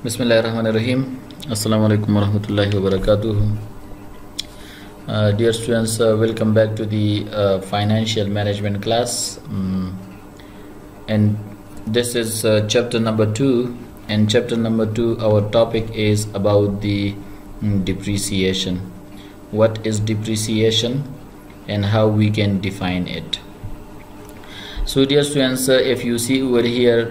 Bismillahirrahmanirrahim. Assalamu alaikum warahmatullahi wabarakatuh. Dear students, welcome back to the financial management class. And this is chapter number 2. And chapter number 2, our topic is about the depreciation. What is depreciation and how we can define it? So dear students, if you see over here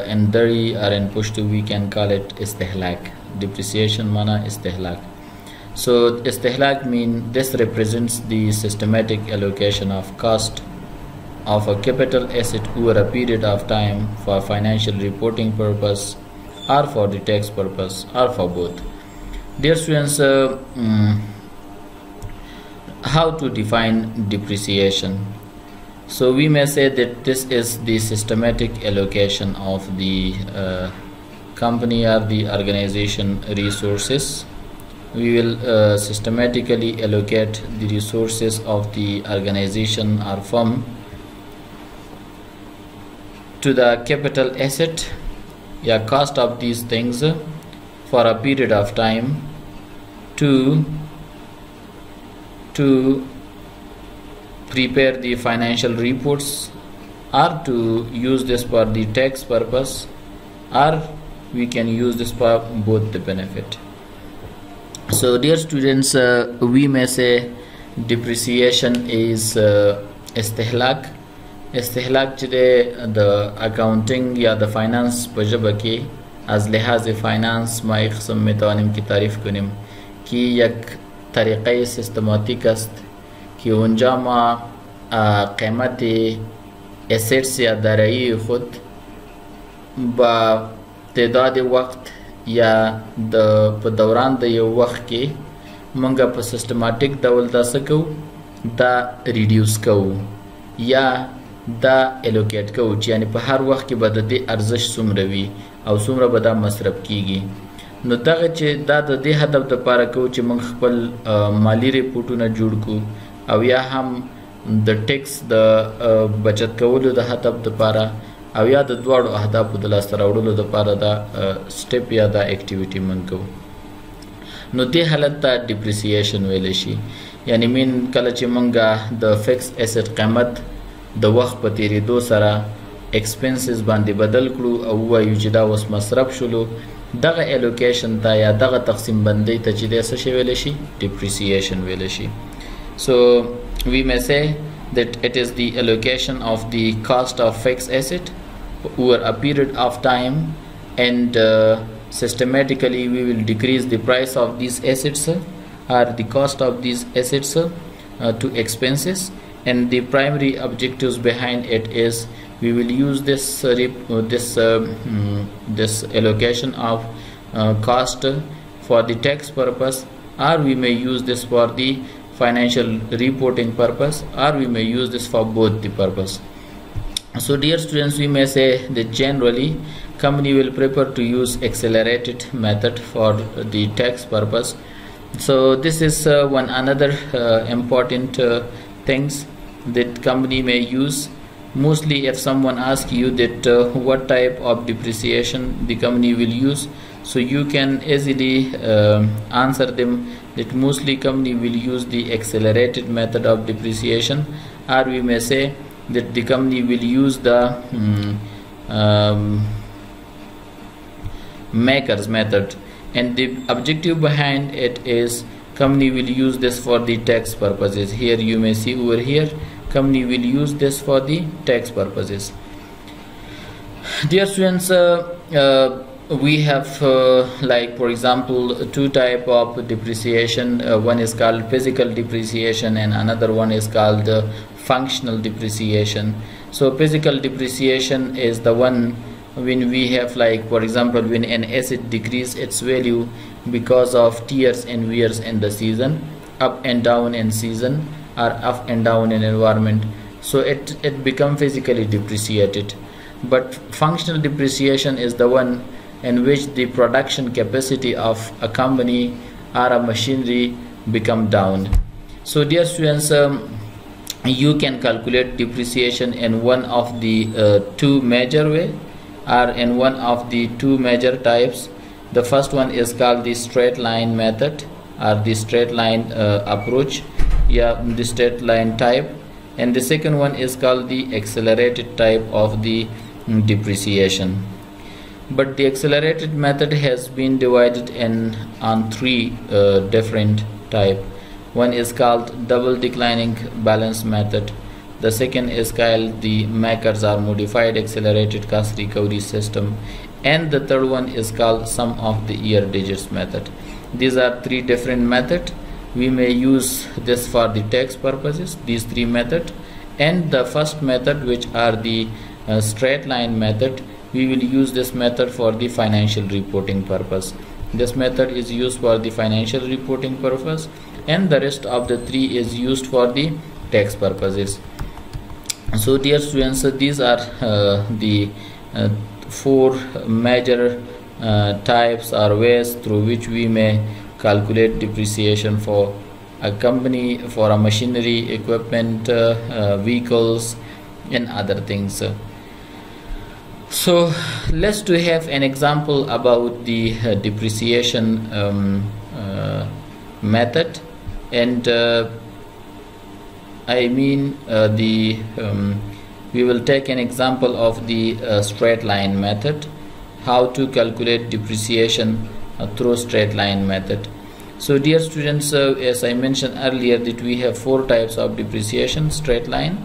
in Dari or in Pushtu, we can call it istihlak. Depreciation mana istihlak. So istihlak means this represents the systematic allocation of cost of a capital asset over a period of time for financial reporting purpose or for the tax purpose or for both. Dear students, how to define depreciation? So we may say that this is the systematic allocation of the company or the organization resources. We will systematically allocate the resources of the organization or firm to the capital asset, cost of these things for a period of time to prepare the financial reports, or to use this for the tax purpose, or we can use this for both the benefit. So dear students, we may say depreciation is istihlak. Istihlak chide the accounting या the finance पजब के از لحاظ finance ما एक قسم में توانیم की तारीफ کنیم कि یک طریقه سیستماتیک است که اونجا ما قیمت اسیتس یا دارایی خود با تعداد وقت یا په دوران د یو وخت کې مونږه په سیستماتیک ډول دا سکو دا ریډیوس کوو یا دا الوکیټ کوو چې یعنی په هر وخت کې به د دې ارزش څومره وي او څومره به دا مصرف کیږي. نو دغه چې دا د دې هدف لپاره کوو چې موږ خپل مالی ریپورټونه جوړ کړو او یا هم د ټیکس د بچت کولو د هدف لپاره او یا د دواړو اهدافو د لاسته راوړلو لپاره دا سټپ یا دا اکټیویټي موږ کوو. نو دې حالت ته ډیپریسییشن ویلی شي. یعنی مین کله چې موږ د فکس اسټ قیمت د وخت په تیریدو سره ایکسپنسز باندې بدل کړو او وایو چې دا اوس مصرف شولو، دغه الوکیشن ته یا دغه تقسیم بندی ته چې د څه شی ویلی شي depreciation ویلی شي. So we may say that it is the allocation of the cost of fixed asset over a period of time, and systematically we will decrease the price of these assets or the cost of these assets to expenses, and the primary objectives behind it is we will use this allocation of cost for the tax purpose, or we may use this for the financial reporting purpose, or we may use this for both the purpose. So dear students, we may say that generally company will prefer to use accelerated method for the tax purpose. So this is one another important things that company may use. Mostly if someone asks you that what type of depreciation the company will use, so you can easily answer them that mostly company will use the accelerated method of depreciation, or we may say that the company will use the makers method, and the objective behind it is company will use this for the tax purposes. Here you may see over here company will use this for the tax purposes. Dear students, we have like for example two type of depreciation. One is called physical depreciation and another one is called functional depreciation. So physical depreciation is the one when we have, like for example, when an asset decrease its value because of tears and wears in the season, up and down in season, or up and down in environment, so it become physically depreciated. But functional depreciation is the one in which the production capacity of a company or a machinery become down. So dear students, you can calculate depreciation in one of the two major way or in one of the two major types. The first one is called the straight line method, or the straight line approach, the straight line type, and the second one is called the accelerated type of the depreciation. But the accelerated method has been divided on three different types. One is called double declining balance method. The second is called the MACRS or modified accelerated cost recovery system, and the third one is called sum of the year digits method. These are three different methods. We may use this for the tax purposes, these three methods, and the first method, which are the straight line method, we will use this method for the financial reporting purpose. This method is used for the financial reporting purpose, and the rest of the three is used for the tax purposes. So dear students, these are the four major types or ways through which we may calculate depreciation for a company, for a machinery, equipment, vehicles, and other things. So let's to have an example about the depreciation method, and we will take an example of the straight line method, how to calculate depreciation through straight line method. So dear students, as I mentioned earlier, that we have four types of depreciation: straight line,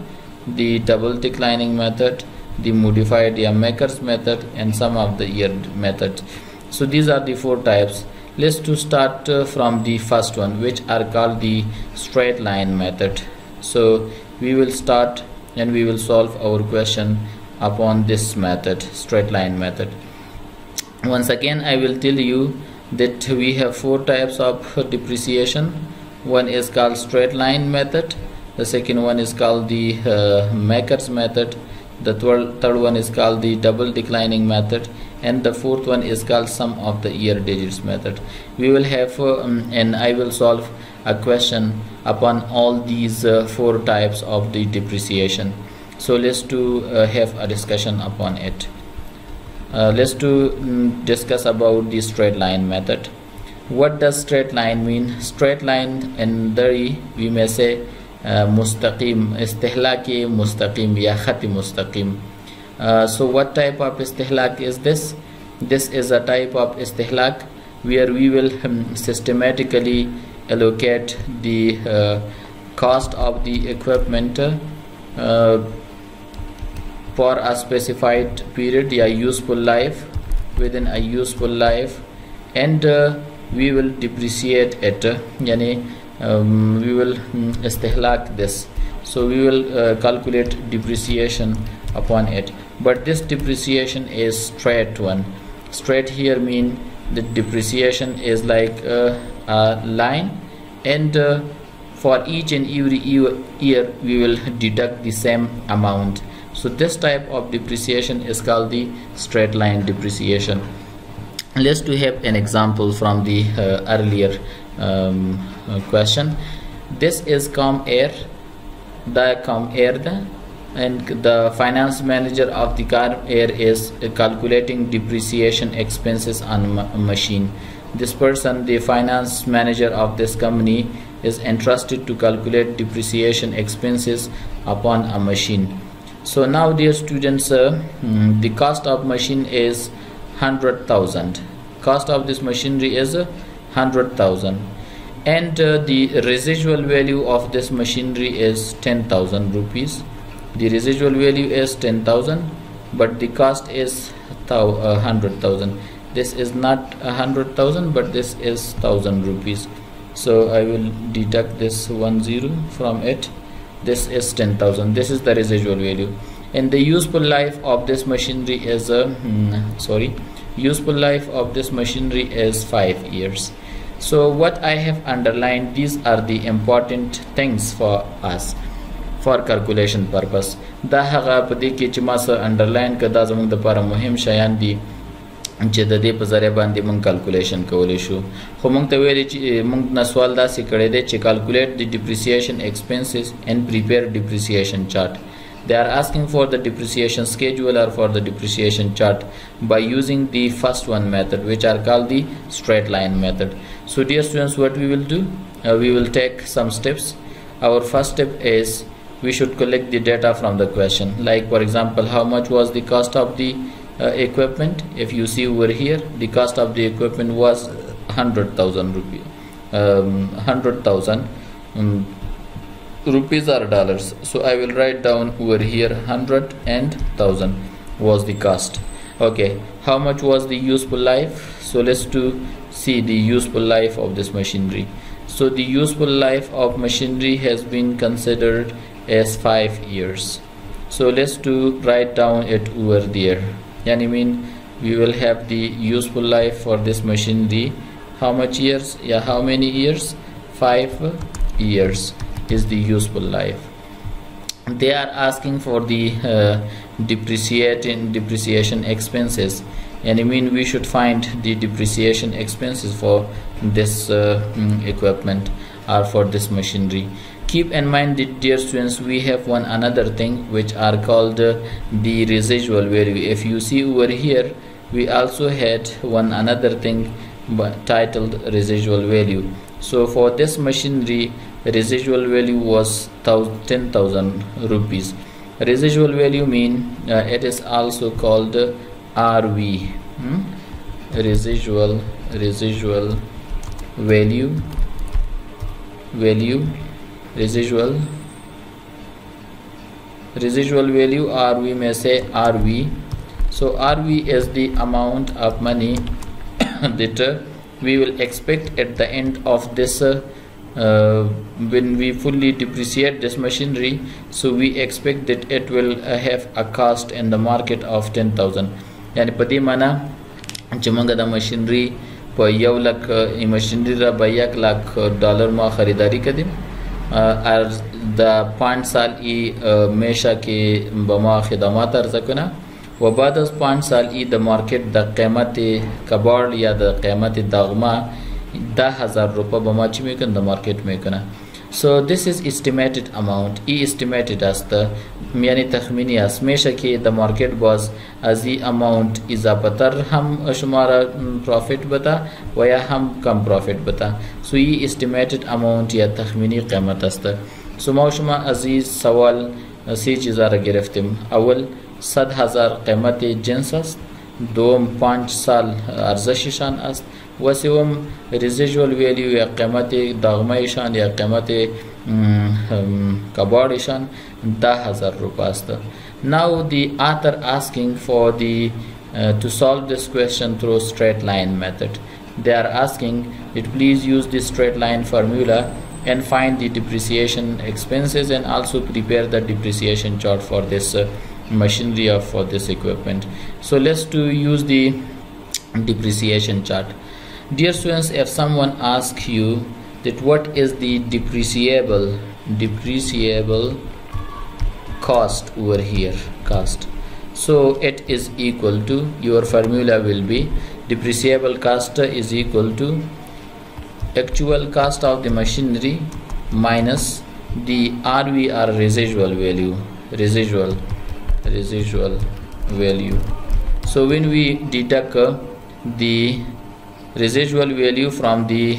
the double declining method, the modified MACRS method, and sum of the year method. So these are the four types. Let's to start from the first one, which are called the straight line method. So we will start and we will solve our question upon this method, straight line method. Once again, I will tell you that we have four types of depreciation. One is called straight line method, the second one is called the MACRS method, the third one is called the double declining method, and the fourth one is called sum of the year digits method. We will have and I will solve a question upon all these four types of the depreciation. So let's to have a discussion upon it. Let's to discuss about the straight line method. What does straight line mean? Straight line in Dari we may say mustaqim, istihlaki mustaqim ya khati mustaqim. So what type of istihlak is this? This is a type of istihlak where we will systematically allocate the cost of the equipment for a specified period, a useful life, within a useful life, and we will depreciate it, we will istihlak this. So we will calculate depreciation upon it, but this depreciation is straight one. Straight here mean the depreciation is like a line, and for each and every year we will deduct the same amount. So this type of depreciation is called the straight line depreciation. Let's to have an example from the earlier question. This is ComAir, and the finance manager of the ComAir is calculating depreciation expenses on a machine. This person, the finance manager of this company, is entrusted to calculate depreciation expenses upon a machine. So now dear students, the cost of machine is 100,000. Cost of this machinery is 100,000, and the residual value of this machinery is 10,000 rupees. The residual value is 10,000, but the cost is 100,000. This is not 100,000, but this is 1,000 rupees. So I will deduct this 10 from it. This is 10,000. This is the residual value, and the useful life of this machinery is useful life of this machinery is 5 years. So what I have underlined, these are the important things for us for calculation purpose. Da haga padi ki چې ما سره underline کړه، دا زموږ د لپاره مهم شیان دي چې د دې په ذریعہ باندې موږ کیلکولیشن کولی شو. خو موږ ته ویلي چې موږ نه سوال داسې کړی دی چې calculate the depreciation expenses and prepare depreciation chart. They are asking for the depreciation schedule or for the depreciation chart by using the first one method, which are called the straight line method. So dear students, what we will do, we will take some steps. Our first step is we should collect the data from the question. Like for example, how much was the cost of the equipment? If you see over here, the cost of the equipment was 100,000 rupees. 100,000 rupees or dollars. So I will write down over here 100 and 1000 was the cost. Okay, how much was the useful life? So let's see the useful life of this machinery. So the useful life of machinery has been considered as 5 years. So let's write down it over there. Yani mean we will have the useful life for this machinery. How much years? Yeah, how many years? 5 years is the useful life. They are asking for the depreciation expenses, and I mean we should find the depreciation expenses for this equipment or for this machinery. Keep in mind that, dear students, we have another thing which are called the residual value. If you see over here, we also had another thing titled residual value. So for this machinery, residual value was 10,000 rupees. Residual value mean it is also called RV. Residual value or we may say RV. So RV is the amount of money that we will expect at the end of this when we fully depreciate this machinery. So we expect that it will have a cost in the market of 10,000. Yani padi mana chumanga da machinery pa yaw lakh machinery ra ba $1 lakh ma kharidari kadim ar da 5 साल ई मेशा के बमा खिदमत अर्ज़ कना व बाद अज 5 साल ई द मार्केट द कीमत कबाड़ या द कीमत दागमा 10,000 रुपये बमा चिमे कन द मार्केट में कना. So this is estimated amount. E estimated as the यानी तखमीनी हमेशा कि the market was as the amount इजाफतर हम शुमारा प्रॉफिट बता व या हम कम प्रॉफिट बता. So ये estimated amount या तखमीनी कीमत است. So माशुमा अजीज सवाल सी चीज़ार गिरफ्तम. अवल 100,000 कीमत जिन्स است. دوم 5 साल अर्जशिशान است. वसवम residual value या कीमत दागमाइशान या कीमत कबाड़िशान 10,000 रुपये است. Now the author asking for the to solve this question through straight line method. They are asking that please use the straight line formula and find the depreciation expenses and also prepare the depreciation chart for this machinery or for this equipment. So let's use the depreciation chart. Dear students, if someone asks you that what is the depreciable cost over here, cost, so it is equal to, your formula will be depreciable cost is equal to actual cost of the machinery minus the RV or residual value. So when we deduct the residual value from the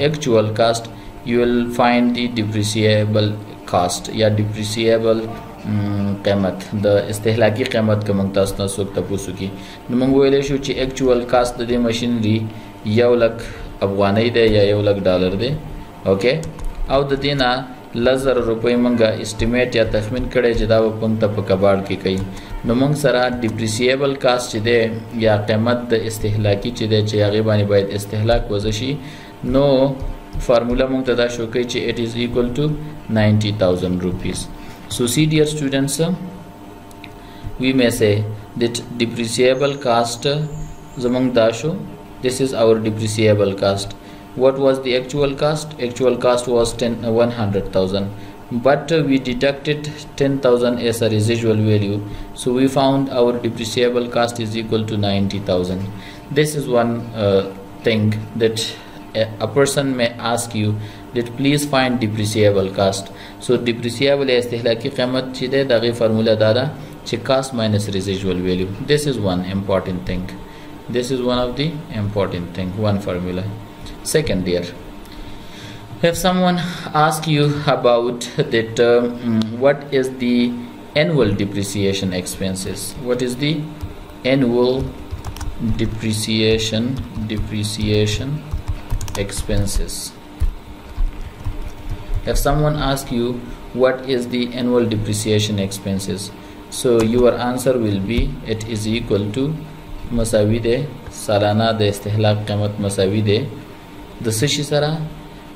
actual cost, you will find the depreciable cost या depreciable कीमत the इस्तेहलाकी कीमत का मंगतास ना सुक तपुसु की नमंग वेले शु ची actual cost दे मशीनरी $1 लाख अफगानी दे या $1 लाख दे. ओके आउ द देना $1,000 रुपये मंगा एस्टिमेट या तखमीन करे जदा वो पंक्ता प कबाड़ की कई नमंग सरा डिप्रिसिएबल कास्ट चिदे या कीमत द इस्तेहलाकी चिदे चे यागिबानी बायद इस्तेहलाक वजशी नो फार्मूला मंग तदा शो कई चे it is equal to 90,000 rupees. So see dear students, we may say that depreciable cost zamang dasho, this is our depreciable cost. What was the actual cost? Actual cost was 100,000, but we deducted 10,000 as a residual value, so we found our depreciable cost is equal to 90,000. This is one thing that a person may ask you that please find depreciable cost. So depreciable istihlaki qimat chi de dagi formula dada chi cost minus residual value. This is one important thing. This is one of the important thing, one formula. Second, dear, if someone asks you about that what is the annual depreciation expenses, what is the annual depreciation expenses. If someone asks you what is the annual depreciation expenses, so your answer will be it is equal to مساوي ده سالانه د استهلاک قیمت مساوي ده د سشي سره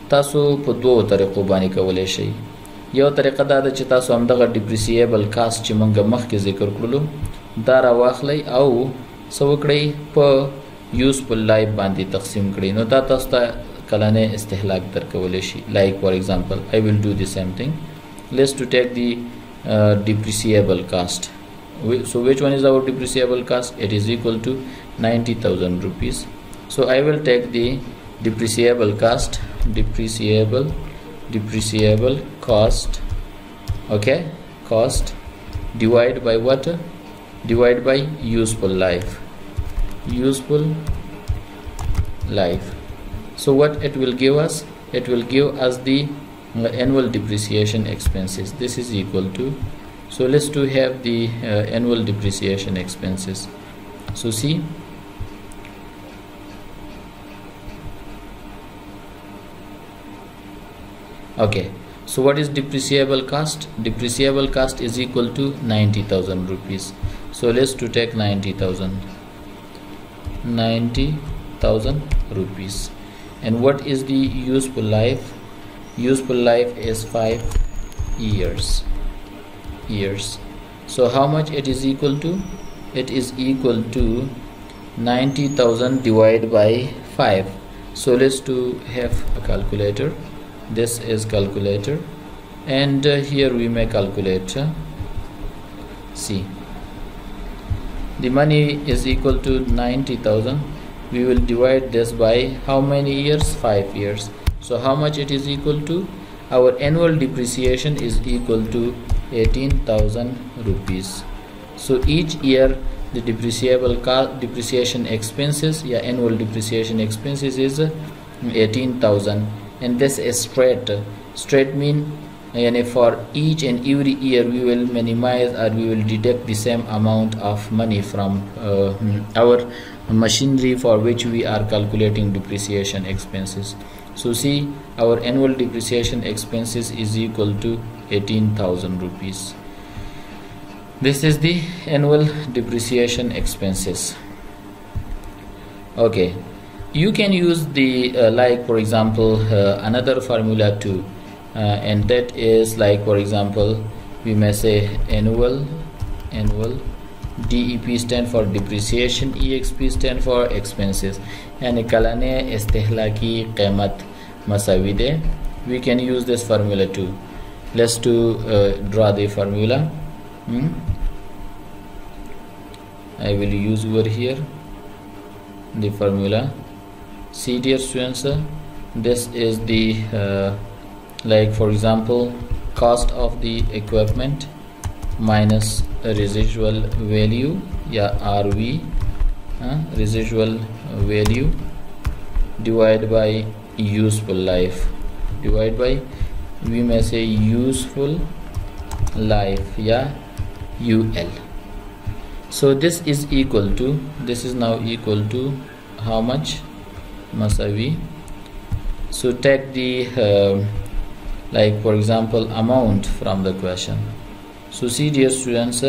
تاسو په دوه طریقو باندې کولای شئ. یو طریقه دا ده چې تاسو همدغه ډیپریسیبل کاست چې موږ مخکې ذکر کړلو دا را واخلئ او څه وکړئ په یوزفل لایف باندې تقسیم کړئ، نو دا تاسو ته کلنې استهلاک درکولی شي. لایک فار ایگزامپل I will do the same thing. Let's to take the depreciable cost. So which one is our depreciable cost? It is equal to 90,000 rupees. So I will take the depreciable cost, depreciable cost, okay, cost divide by what? Divide by useful life, So what it will give us? It will give us the annual depreciation expenses. This is equal to, so let's to have the annual depreciation expenses. So see, okay, so what is depreciable cost? Depreciable cost is equal to 90,000 rupees. So let's to take 90,000 rupees. And what is the useful life? Useful life is 5 years. So how much it is equal to? It is equal to 90,000 divided by 5. So let's to have a calculator. This is calculator, and here we may calculate. See, the money is equal to 90,000. We will divide this by how many years? 5 years. So how much it is equal to? Our annual depreciation is equal to 18,000 rupees. So each year the depreciation expenses, annual depreciation expenses is 18,000, and this is straight mean for each and every year we will minimize or we will deduct the same amount of money from our machinery for which we are calculating depreciation expenses. So see, our annual depreciation expenses is equal to 18,000 rupees. This is the annual depreciation expenses. Okay, you can use the like for example another formula too, and that is like for example we may say annual DEP stand for depreciation, EXP stand for expenses, and kalane istihlaki qimat masawi de. We can use this formula too. Let's to draw the formula. I will use over here the formula. See dear students, this is the like for example cost of the equipment minus residual value, RV, residual value divided by useful life, divided by we may say useful life, UL. So this is equal to, this is now equal to how much? Masavi. So take the like for example amount from the question. So see dear students,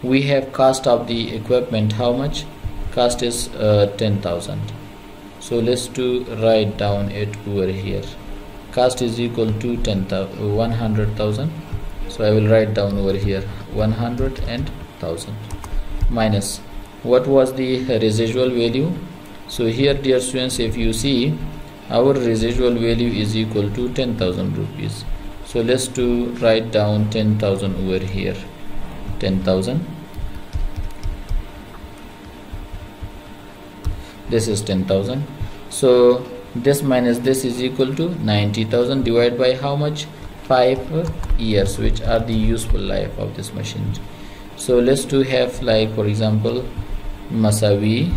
we have cost of the equipment. How much? Cost is 10,000. So let's to write down it over here. Cost is equal to 100,000. So I will write down over here 100,000 minus what was the residual value. So here dear students, if you see, our residual value is equal to 10,000 rupees. So let's to write down 10,000 over here. 10,000. This is 10,000. So This minus this is equal to 90,000 divided by how much? 5 years, which are the useful life of this machine. So let's to have, like, for example, Masawi.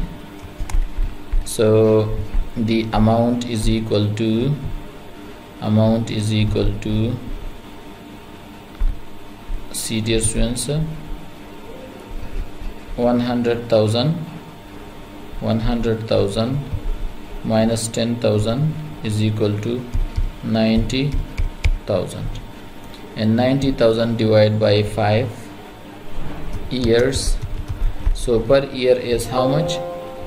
So the amount is equal to see, dear students, 100,000 minus 10,000 is equal to 90,000, and 90,000 divided by 5 years. So per year is how much?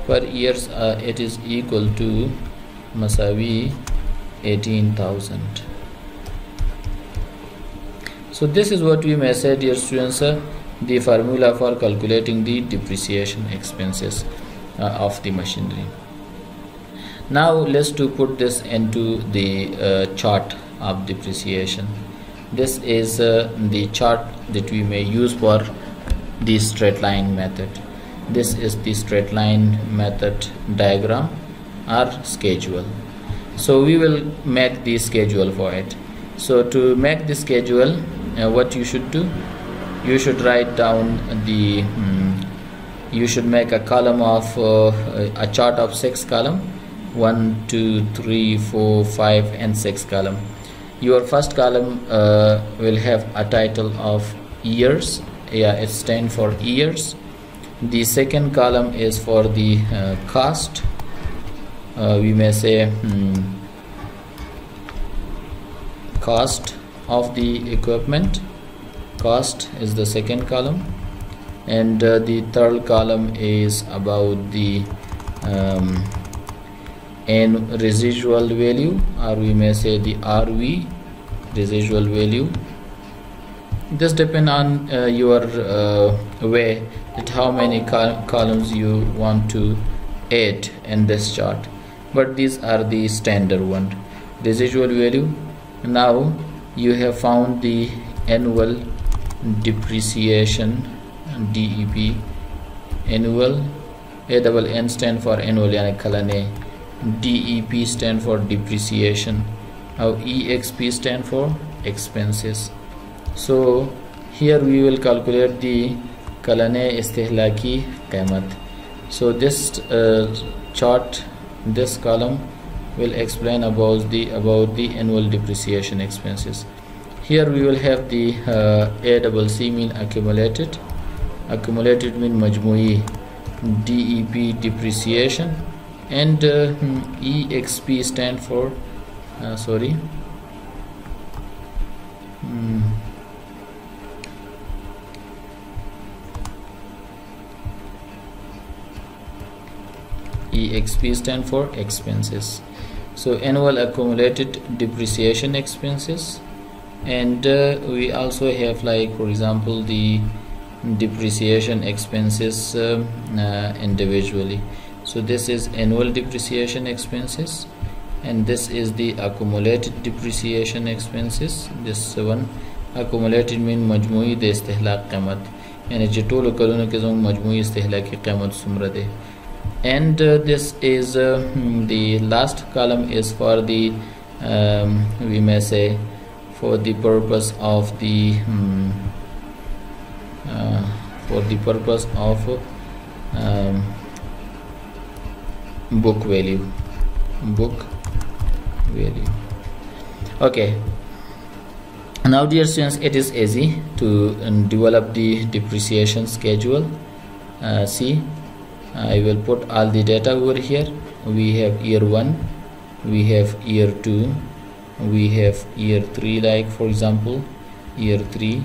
Per years it is equal to Masawi 18,000. So this is what we may say, dear students, the formula for calculating the depreciation expenses of the machinery. Now let's to put this into the chart of depreciation. This is the chart that we may use for the straight line method. This is the straight line method diagram or schedule. So we will make the schedule for it. So to make the schedule, what you should do, you should write down the you should make a column of a chart of 6 column, 1 2 3 4 5 and 6 column. Your first column will have a title of years. It stands for years. The second column is for the cost. We may say cost of the equipment. Cost is the second column, and the third column is about the residual value, or we may say the RV, residual value. This depends on your way that how many columns you want to add in this chart, but these are the standard one. Residual value. Now you have found the annual depreciation, DEP, annual. ANN stand for annual, yani kalane. DEP stand for depreciation. Now EXP stand for expenses. So here we will calculate the kalane istihlaki qaimat. So this chart, this column will explain about the annual depreciation expenses. Here we will have the ACC mean accumulated mean majmui, DEP depreciation, and EXP stand for EXP stand for expenses. So annual accumulated depreciation expenses, and we also have, like, for example, the depreciation expenses individually. So this is annual depreciation expenses, and this is the accumulated depreciation expenses. This one accumulated mean majmui de istihlaq qimat, yani je tolo kalonu ke zong majmui istihlaki qimat sumra de. And this is the last column is for the we may say for the purpose of the book value. Okay, now dear students, it is easy to develop the depreciation schedule. See, I will put all the data over here. We have year 1, we have year 2, we have year 3, like for example year 3,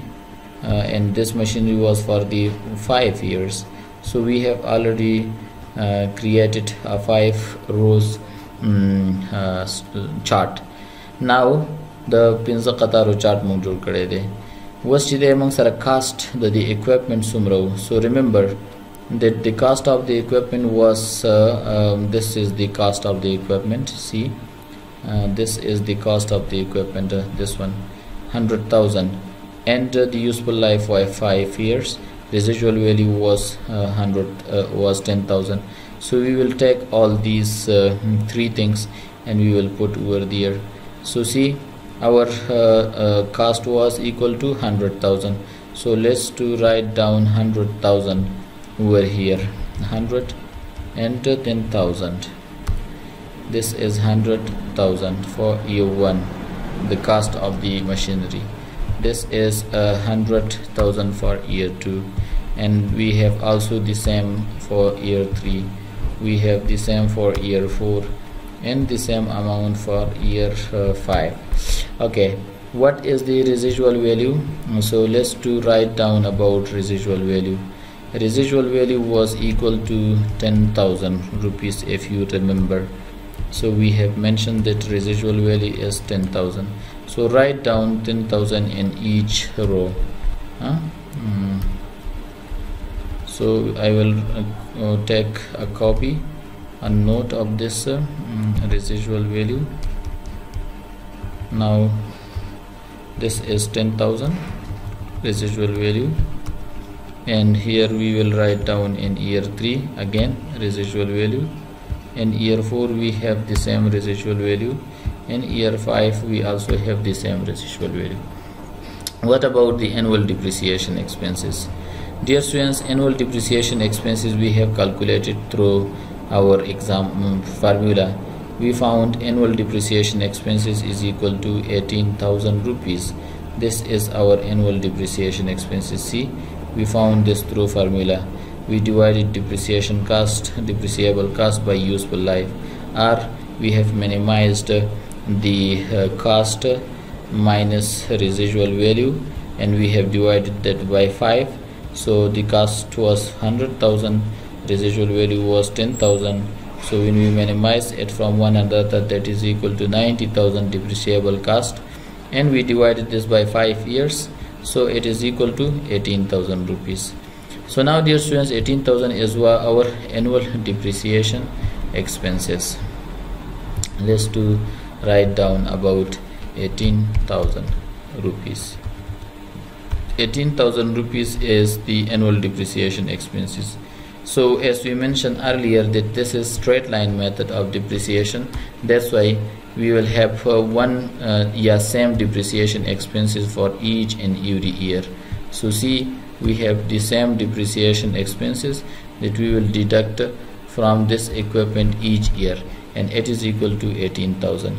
and this machinery was for the 5 years. So we have already created a 5 rows chart. Now the pinza qataro chart mong jod kare de was chide among sara cost the equipment sumro. So remember that the cost of the equipment was this is the cost of the equipment. See, this is the cost of the equipment, this one 100,000, and the useful life was 5 years. Residual value was 10,000. So we will take all these 3 things and we will put over there. So see, our cost was equal to 100,000. So let's to write down 100,000 over here. 100 and 10,000. This is 100,000 for year 1, the cost of the machinery. This is 100,000 for year 2, and we have also the same for year 3. We have the same for year 4 and the same amount for year 5. Okay, what is the residual value? So let's to write down about residual value. Residual value was equal to 10,000 rupees, if you remember. So we have mentioned that residual value is 10,000. So write down 10,000 in each row. So I will take a copy, a note of this residual value. Now this is 10,000 residual value, and here we will write down in year 3 again residual value. In year 4 we have the same residual value. In year 5 we also have the same residual value. What about the annual depreciation expenses? Dear students, annual depreciation expenses we have calculated through our exam formula. We found annual depreciation expenses is equal to 18,000 rupees. This is our annual depreciation expenses. See, we found this through formula. We divided depreciation cost, depreciable cost by useful life, or we have minimized the cost minus residual value, and we have divided that by 5. So the cost was 100,000, residual value was 10,000. So when we minimize it from one another, that is equal to 90,000 depreciable cost, and we divided this by 5 years, so it is equal to 18,000 rupees. So now dear students, 18,000 is our annual depreciation expenses. Let's to write down about 18,000 rupees. 18,000 rupees is the annual depreciation expenses. So as we mentioned earlier that this is straight line method of depreciation, that's why we will have same depreciation expenses for each and every year. So see, we have the same depreciation expenses that we will deduct from this equipment each year, and it is equal to 18,000.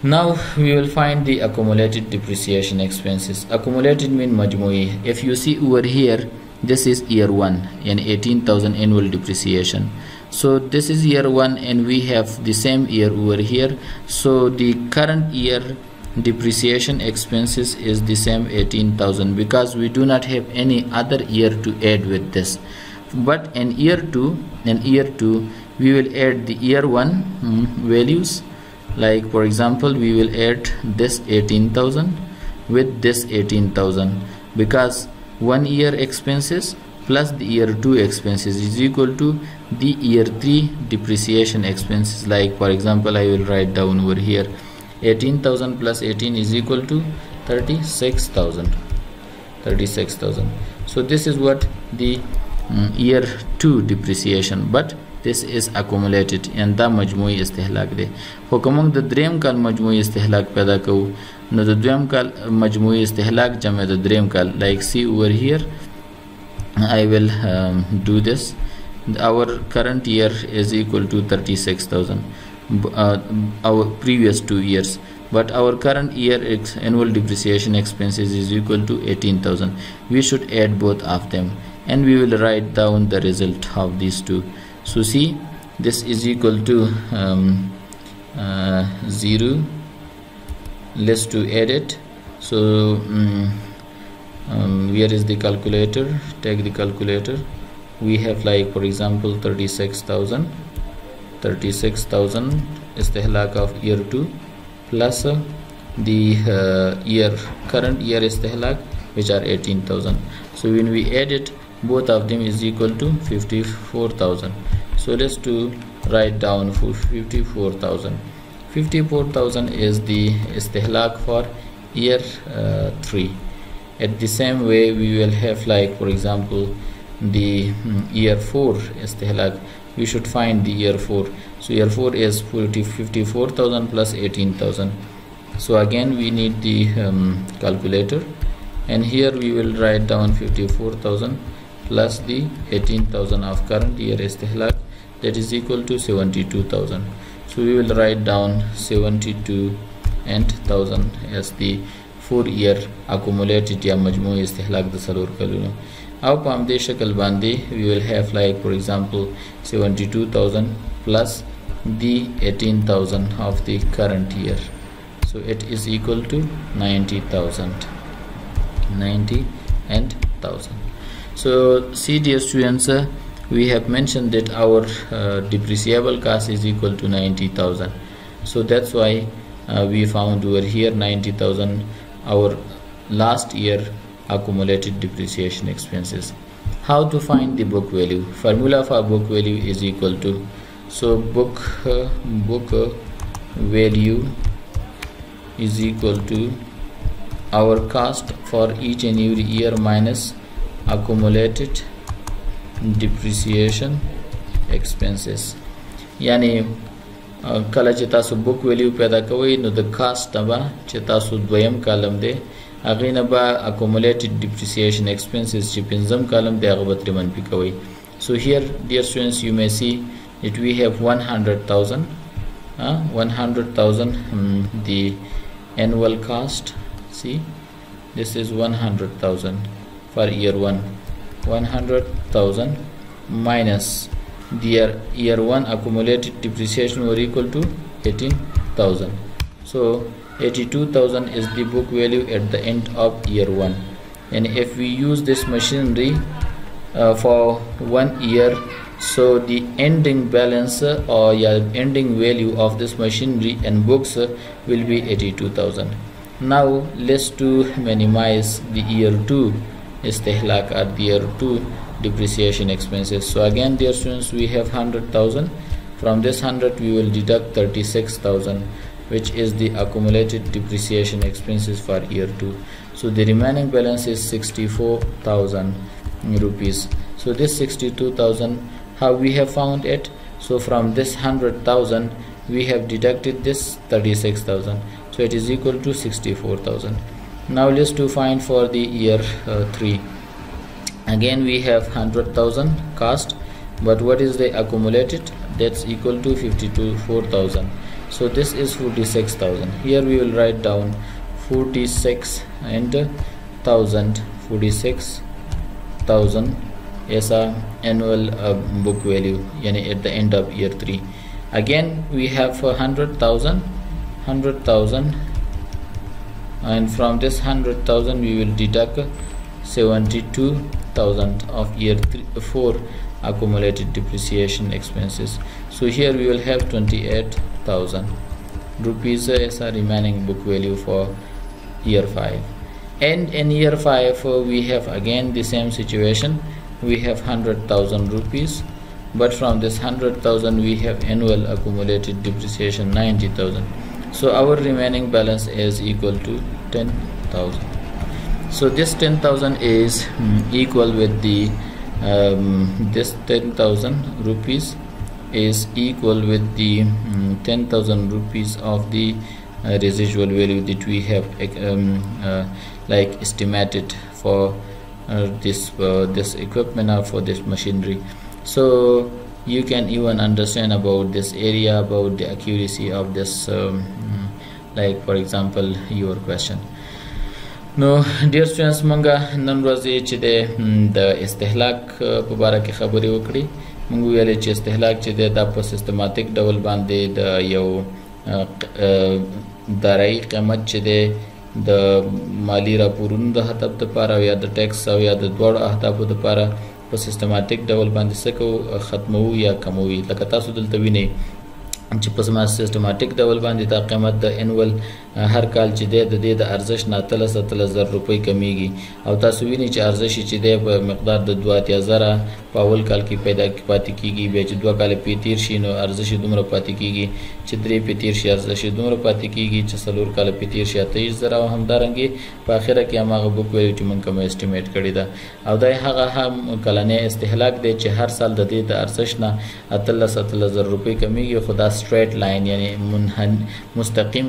Now we will find the accumulated depreciation expenses. Accumulated mean majmui. If you see over here, this is year 1 and 18,000 annual depreciation. So this is year 1 and we have the same year over here. So the current year depreciation expenses is the same 18,000, because we do not have any other year to add with this. But in year 2 we will add the year 1 values. Like for example, we will add this 18,000 with this 18,000, because 1 year expenses plus the year 2 expenses is equal to the year 3 depreciation expenses. Like for example, I will write down over here 18,000 plus 18 is equal to 36,000. So this is what the year 2 depreciation, but this is accumulated and the majmui istihlak de. Hukumung the dream kal majmui istihlak paida kau, no the dream kal majmui istihlak jame the dream kal. Like see over here, I will do this. Our current year is equal to 36,000, our previous 2 years, but our current year annual depreciation expenses is equal to 18,000. We should add both of them, and we will write down the result of these two. So see, this is equal to 0. Let's to add it. So where is the calculator? Take the calculator. We have, like for example, 36,000 istihlak of year 2 plus the current year istihlak, which are 18,000. So when we add it, both of them is equal to 54,000. So let's to write down for 54,000. 54,000 is the istihlak for year 3. At the same way, we will have, like for example, the year 4 istihlak. We should find the year 4. So year 4 is 54,000 plus 18,000. So again we need the calculator, and here we will write down 54,000 plus the 18,000 of current year istihlak, that is equal to 72,000. So we will write down 72 and 1000 as the 4 year accumulated या मजमू इस्तेहलाक the सलूर कलूनो. अब palm दे शक्ल बांधे we will have like for example 72,000 plus the 18,000 of the current year. So it is equal to 90,000. 90 and 1000. So see dear students, we have mentioned that our depreciable cost is equal to 90,000. So that's why we found over here 90,000 our last year accumulated depreciation expenses. How to find the book value? Formula for book value is equal to, so book value is equal to our cost for each and every year minus accumulated depreciation expenses. यानी कल چې تاسو بوک ویلیو پیدا کوئ نو د کاست تبا چې تاسو دویم کالم دی هغه نه با accumulated depreciation expenses چې پنځم کالم دی هغه به ترې منفي کوئ. So here dear students you may see that we have 100,000 the annual cost. See, this is 100,000 for year 1. 100,000 minus the year 1 accumulated depreciation were equal to 18,000. So 82,000 is the book value at the end of year 1. And if we use this machinery for 1 year, so the ending balance or ending value of this machinery and books will be 82,000. Now let's to minimize the year 2 istihlak or the year 2 depreciation expenses. So again dear students, we have 100,000. From this 100 we will deduct 36,000, which is the accumulated depreciation expenses for year 2. So the remaining balance is 64,000 rupees. So this 62,000, how we have found it? So from this 100,000 we have deducted this 36,000, so it is equal to 64,000. Now let's to find for the year 3. Again we have 100,000 cost, but what is the accumulated? That's equal to 54,000. So this is 46,000. Here we will write down 46 and 1000. 46,000 as a annual book value, yani at the end of year 3. Again we have 100,000, and from this 100,000 we will deduct 72,000 of year 4 accumulated depreciation expenses. So here we will have 28,000 rupees as a remaining book value for year 5. And in year 5 we have again the same situation. We have 100,000 rupees, but from this 100,000 we have annual accumulated depreciation 90,000. So our remaining balance is equal to 10,000. So this 10,000 is equal with the this 10,000 rupees is equal with the 10,000 rupees of the residual value that we have like estimated for this equipment or for this machinery. So you can even understand about this area, about the accuracy of this like for example your question. No dear students, مونږه نن ورځې چې د استهلاک په اړه کې خبرې وکړې. مونږ ویلې چې استهلاک چې دا په سیستماتیک ډول باندې د یو دارایی قیمت چې د مالی راپورونو د هدف لپاره یا د ټیکس او یا د دوړ اهدافو لپاره په سیستماتیک ډول باندې څه ختمو یا کموي. لکه تاسو دلته وینئ چې په سیستماتیک ډول باندې دا قیمت د انول هر کال چې د ارزش نه 13,000 روپۍ کمیږي او تاسو وینئ چې ارزش چې د په مقدار د 2,000 په اول کال کې پیدا پاتې کیږي بیا چې 2 کال په تیر شي نو ارزش دومره پاتې کیږي چې 3 په تیر شي ارزش دومره پاتې کیږي چې 4 کال په تیر شي 23,000 او همدارنګي په اخره کې هغه بوک ویل چې موږ کوم اسټیمیټ کړی دا او دا هغه هم کلنې استهلاک دی چې هر سال د دې د ارزش نه 13,000 روپۍ کمیږي خو دا سټریټ لاین یعنی مستقیم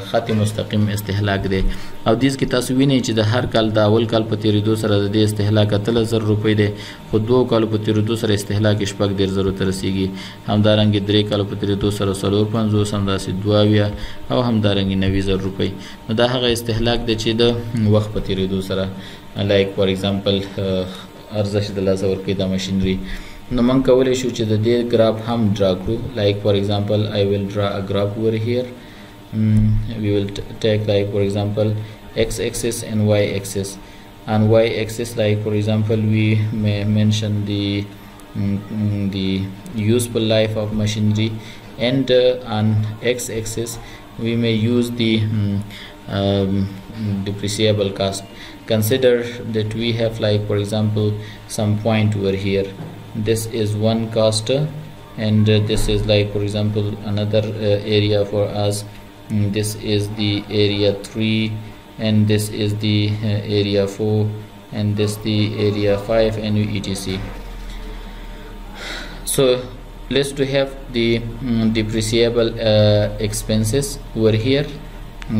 خط مستقیم استهلاک دی او دیس کې تاسو وینئ چې د هر کال د اول کال په تیریدو سره د استهلاک 13,000 روپۍ دی خو 2 کال په تیریدو سره استهلاک 14,000 ته رسیږي همدارنګه 3 کال په تیریدو سره 450 همداسې 22 او همدارنګه 90,000 روپۍ نو دا هغه استهلاک دی چې د وخت په تیریدو سره لایک فار ایگزامپل ارزش د لاسه ورکړي د ماشینري نو من کولی شو چې د دې ګراف هم ډرا کړو لایک فار ایگزامپل I will draw a graph over here we will take like for example x-axis and y-axis on y-axis like for example we may mention the useful life of machinery and on x-axis we may use the depreciable cost. Consider that we have like for example some point over here. This is one cost and this is like for example another area for us. This is the area 3 and this is the area 4 and this the area 5 and etc. So let's to have the depreciable expenses over here,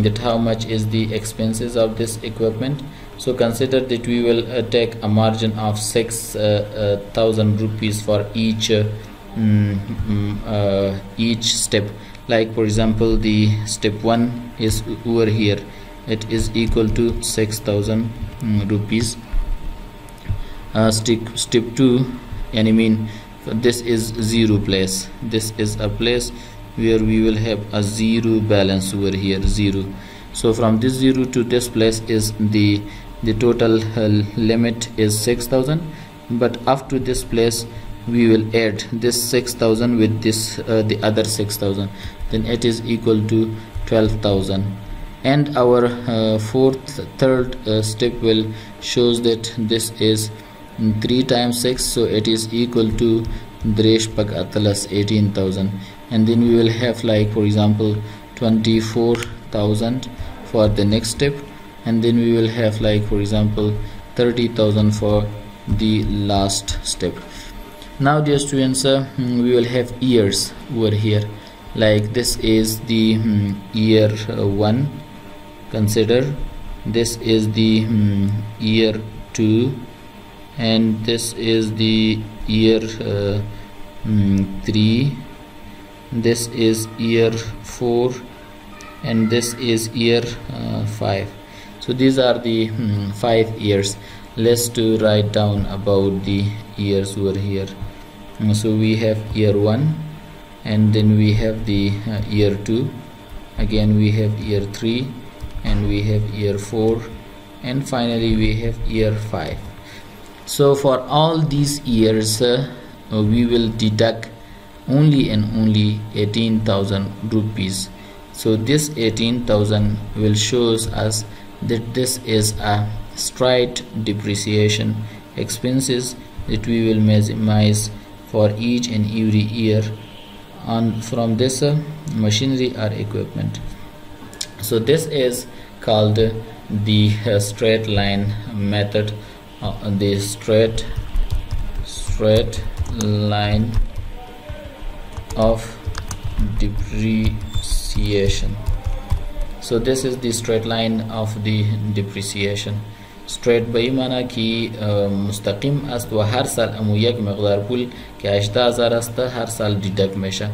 that how much is the expenses of this equipment. So consider that we will take a margin of 6,000 rupees for each step. Like for example the step 1 is over here, it is equal to 6,000 rupees. Step 2 and I mean this is 0 place, this is a place where we will have a 0 balance over here, 0. So from this 0 to this place is the total limit is 6,000, but after this place we will add this 6,000 with this the other 6,000, then it is equal to 12,000. And our third step will shows that this is 3 times 6, so it is equal to 18,000, and then we will have like for example 24,000 for the next step, and then we will have like for example 30,000 for the last step. Now dear students, we will have years over here, like this is the year 1, consider this is the year 2, and this is the year 3, this is year 4, and this is year 5. So these are the 5 years. Let's to write down about the years over here. So we have year 1, and then we have the year 2, again we have year 3, and we have year 4, and finally we have year 5. So for all these years we will deduct only and only 18,000 rupees. So this 18,000 will shows us that this is a straight depreciation expenses that we will maximize for each and every year on from this machinery or equipment. So this is called the straight line method, the straight line of depreciation. So this is the straight line of the depreciation. straight به این معنی که مستقیم است و هر سال امو یک مقدار پول که 18,000 است هر سال دیدک میشه.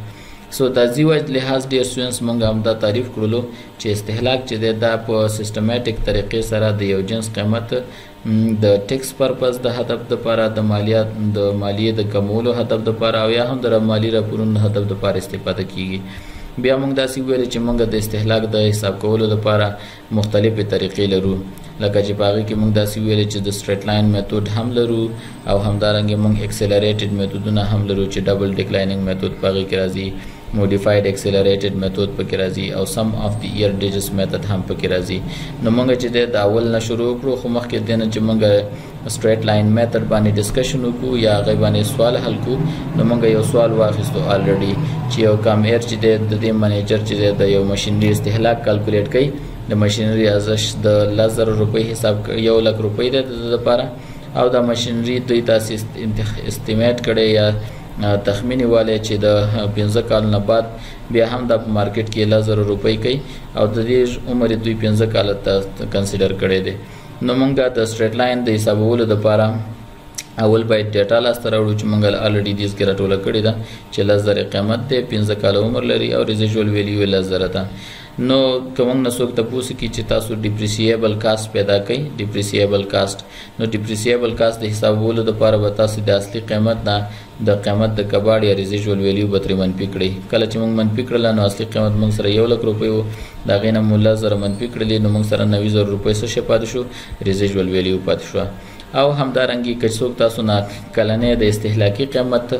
سو د دې وجه لحاظ ډیر سټوډنټس مونږ هم دا تعریف کړلو چې استهلاک چې د په سیستماتیک طریقې سره د یو جنس قیمت د ټیکس پرپز د هدف د لپاره د مالیات د مالیې د کمولو هدف د لپاره او یا هم د مالی راپورونو هدف د لپاره استفاده کیږي. بیا موږ داسې ویل چې موږ د استهلاک د حساب کولو لپاره مختلفې طریقې لرو، لکه چې په هغې کې موږ داسې ویل چې د سټریټ لاین میتود هم لرو او همدارنګې موږ اکسلریټډ میتودونه هم لرو چې ډبل ډیکلایننګ میتود په هغې کې راځي modified accelerated method پکې راځي او sum of the year digits method هم پکې راځي. نو موږ چې د اول نه شروع کړو خو مخکې دنه چې موږ straight line method باندې ډسکشن وکړو یا غي باندې سوال حل کو. نو موږ یو سوال واخیستو الریډي چې یو کم ایر چې د دې منیجر چې د یو ماشينري استهلاک کیلکولیټ کوي د ماشينري ارزښت د 1000 روپۍ حساب 1 لک روپۍ د لپاره او د ماشينري دوی تاسو استیمیټ کړي یا تخمینی والے چې د 15 کال نه بعد بیا هم د مارکیټ کې 1000 روپۍ کوي او د دې عمر دوی 15 کال ته کنسیډر کړي دي. نو مونږه د سټریټ لاین د حسابولو لپاره اول باید ډیټا لاسته راوړو چې مونږ الریډي دیس کې راټوله کړې ده چې 1000 قیمت ده 15 کال عمر لري او ریزیجوال ویلیو 1000 ده. نو کوم نه څوک تاسو کې چې تاسو ډیپریسیبل کاست پیدا کړئ ډیپریسیبل کاست. نو ډیپریسیبل کاست د حسابولو لپاره به تاسو د اصلي قیمت نه د قیمت د کباړ یا ریزیجوال ویلیو به تر منفي کړئ. کله چې موږ منفي کړل نو اصلي قیمت موږ سره 1 لک روپۍ وو دا غینه موږ 1000 منفي کړل نو موږ سره 90000 روپۍ څه پاتې شو ریزیجوال ویلیو پاتې شو. او همدارنګه که څوک تاسو نه کلنې د استهلاکي قیمت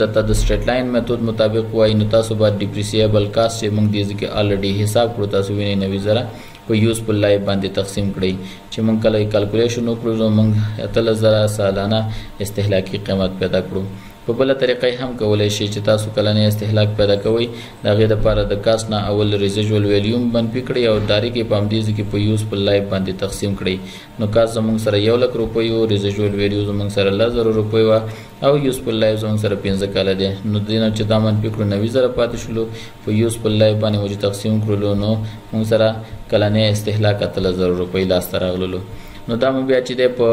د سټریټ لاین میتود مطابق وای نو تاسو به ډیپریسیبل کاست چې موږ دې ځکه الریډي حساب کړو تاسو وینئ 90000 په یوزفل لایف باندې تقسیم کړئ چې موږ کله کیلکولیشن وکړو نو موږ 3000 سالانه استهلاکي قیمت پیدا کړو. په بل طریقې هم کولای شي چې تاسو کلنې استهلاک پیدا کوئ دا غي د لپاره د کاست نه اول ریزیجوال ویلیوم منفي کړئ او داري کې پام دې کې په یوزفل لایف باندې تقسیم کړئ. نو کاست زموږ سره 1 لک روپۍ او ریزیجوال ویلیو زموږ سره 1000 روپۍ وا او یوزفل لایف زموږ سره 15 کال دی. نو دینه چې دا منفي کړو 90000 پاتې شلو په یوزفل لایف باندې موږ تقسیم کړلو نو موږ سره کلنې استهلاک 3000 روپۍ لاس راغلو. نو دا مو بیا چې د په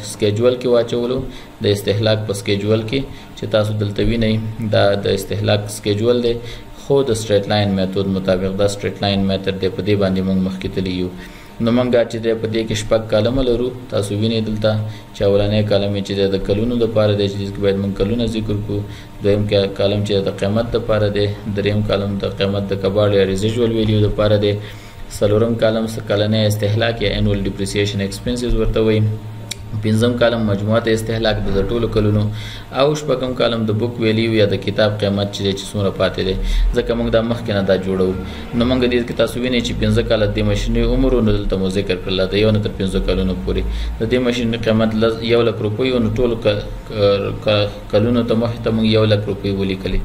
سکیجول کې واچولو د استهلاک په سکیجول کې چې تاسو دلته وینئ دا د استهلاک سکیجول دی خو د سټریټ لاین میتود مطابق دا سټریټ لاین میتود دی په دې باندې موږ مخکې تللی یو. نو موږ چې د په دې کې شپږ کالم لرو تاسو وینئ دلته چې اولنې کالم چې د کلونو لپاره دی چې باید موږ کلونه ذکر کو. دویم کالم چې د قیمت لپاره دی. دریم کالم د قیمت د کباړ یا ریزیجوال ویلیو لپاره دی. سلورم کالم کلنې استهلاک یا انوال ډیپریسیشن ایکسپنسز ورته وایي. پنځم کالم مجموعه استهلاک د ټولو کلونو او شپږم کالم د بوک ویلیو یا د کتاب قیمت چې څومره پاتې دی ځکه موږ د مخکې نه دا جوړو. نو موږ دې کې تاسو وینئ چې 15 کال د ماشيني عمر نو دلته مو ذکر کړل د یو نه تر 15 کلونو پورې د دې ماشيني قیمت 1 لک روپۍ او ټولو کلونو ته مخته موږ 1 لک روپۍ ولیکلې.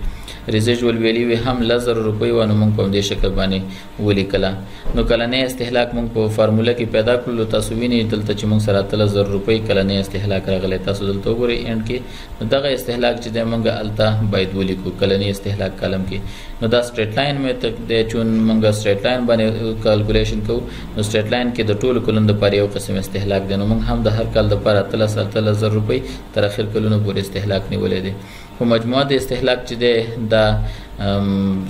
ریزیجوال ویلیو هم 1000 روپۍ ونه موږ په دې شکل باندې ولیکله. نو کلنې استهلاک موږ په فارموله کې پیدا کړل تاسو وینئ دلته چې موږ سره 3000 روپۍ کلنې استهلاک راغلی تاسو دلته وګورئ اند کې نو دغه استهلاک چې د موږ الته باید ولیکو کلنې استهلاک کالم کې. نو دا سټریټ لاین میتود د چون موږ سټریټ لاین باندې کیلکولیشن کوو نو سټریټ لاین کې د ټولو کلونو لپاره یو قسم استهلاک دی. نو موږ هم د هر کال لپاره 3000 روپۍ تر اخر کلونو پورې استهلاک نیولې دي. په مجموعه د استهلاک چې دی دا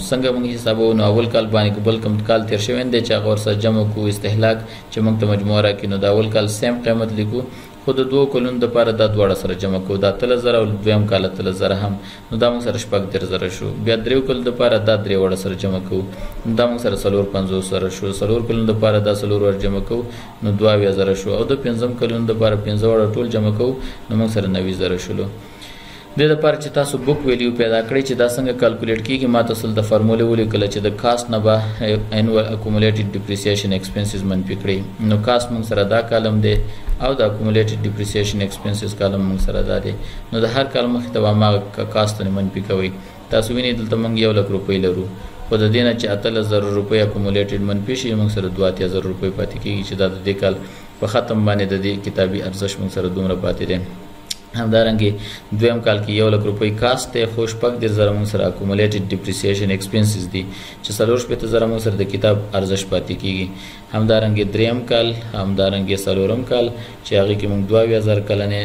څنګه موږ حسابو نو اول کال باندې بل کم کال تیر شوی دی چې هغه ورسره جمع کو استهلاک چې موږ ته مجموعه راکې نو دا اول کال سیم قیمت لیکو خو د دوه کلونو لپاره دا دواړه سره جمع کو دا 3000 او دویم کال 3000 هم نو دا موږ سره 3000 شو. بیا دریو کلونو لپاره دا درې وړه سره جمع کو دا موږ سره 450 سره شو. څلور کلونو لپاره دا 4 ور جمع کو نو 2000 شو او د پنځم کلونو لپاره 15 وړه ټول جمع کو نو موږ سره 90000 شلو. د لپاره چې تاسو بوک ویلیو پیدا کړئ چې دا څنګه کیلکولیټ کیږي ما تاسو د فارموله ولیکل چې د کاست نه به انوال اکومولیټډ ډیپریسیشن ایکسپنسز منفي کړئ. نو کاست موږ سره دا کالم دی او د اکومولیټډ ډیپریسیشن ایکسپنسز کالم موږ سره دا دی. نو د هر کال مخ ته ما کاست نه منفي کوي تاسو وینئ دلته موږ 1 لک روپۍ لرو خو د دې نه چې 3000 روپۍ اکومولیټډ منفي شي موږ سره 2000 روپۍ پاتې کیږي چې دا د دې کال په ختم باندې د دې کتابي ارزښت موږ سره دومره پاتې دی. همدارنګه دویم کال کې 1 لک روپۍ کاست ته خوش پک د زره موږ سره اکومولیټډ ډیپریسیشن ایکسپنسز دي چې 40 موږ سره د کتاب ارزښت پاتې کیږي. همدارنګه دریم کال همدارنګه څلورم کال چې هغه کې موږ 2000 کلنې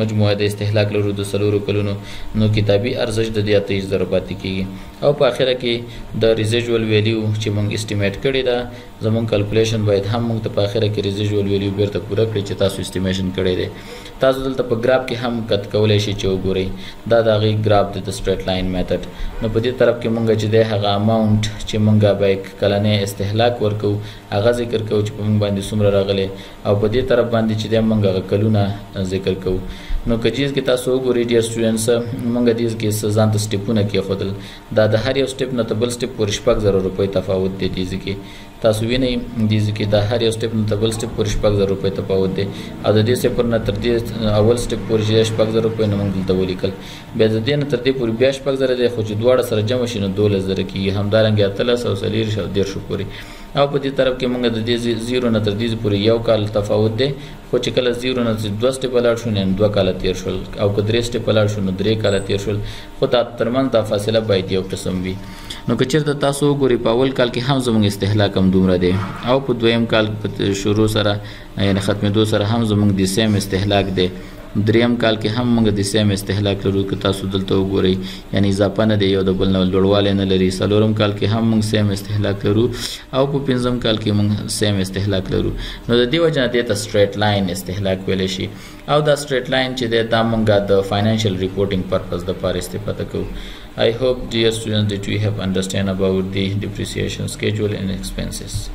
مجموعه د استهلاک لرو د 4 کلونو نو کتابي ارزښت د 23000 پاتې کیږي. او په اخره کې د ریزیجوال ویلیو چې موږ استیمیټ کړی دا زموږ کیلکولیشن باید هم موږ ته په اخره کې ریزیجوال ویلیو بیرته پوره کړی چې تاسو استیمیشن کړی دی. تاسو دلته په ګراف کې هم کټ کولای شئ چې وګورئ دا د غي ګراف د سټریټ لاین میتھډ. نو په دې طرف کې مونږ چې د هغه اماونت چې مونږ به کلنې استهلاک ورکو هغه ذکر کوو چې په مونږ باندې څومره راغلي او په دې طرف باندې چې د مونږ کلونه ذکر کوو. نو کچیز کې تاسو وګورئ ډیر سټوډنټس موږ د دې کې ځان ته سټیپونه کې خودل دا د هر یو سټیپ نه بل سټیپ پورې 6000 روپۍ تفاوت دی دي کې تاسو وینئ دي کې دا هر یو سټیپ نه بل سټیپ پورې 6000 روپۍ تفاوت دی او د دې سپر نه تر دې اول سټیپ پورې 6000 روپۍ نه موږ دلته ولیکل بیا د دې نه تر دې پورې 6000 دی خو چې دواړه سره جمع شي نو 12000 کې همدارنګه 1340 پورې او په دې طرف کې موږ د دې 0 نه تر دې پورې یو کال تفاوت دی خو چې کله 0 نه 2 سټیپ لاړ شو نه 2 کال تیر شول او که 3 سټیپ لاړ شو نو 3 کال تیر شول خو ترمن دا فاصله باید یو قسم وي نو که چېرته تاسو وګورئ په اول کال کې هم زموږ استهلاک هم دومره دی او په دویم کال په شروع سره یعنی ختمېدو سره هم زموږ د سیم استهلاک دی دریم کال کې هم موږ د سیم استهلاک لرو که تاسو دلته وګورئ یعنی اضافه نه دی یو د بل نه لوړوالی نه لري څلورم کال کې هم موږ سیم استهلاک لرو او په پنځم کال کې موږ سیم استهلاک لرو نو د دې وجه نه دې ته سټریټ لاین استهلاک ویلی شي او دا سټریټ لاین چې دی دا موږ د فاینانشل ریپورټینګ پرپز دپاره استفاده کوو I hope dear students that you have understand about the depreciation schedule and expenses.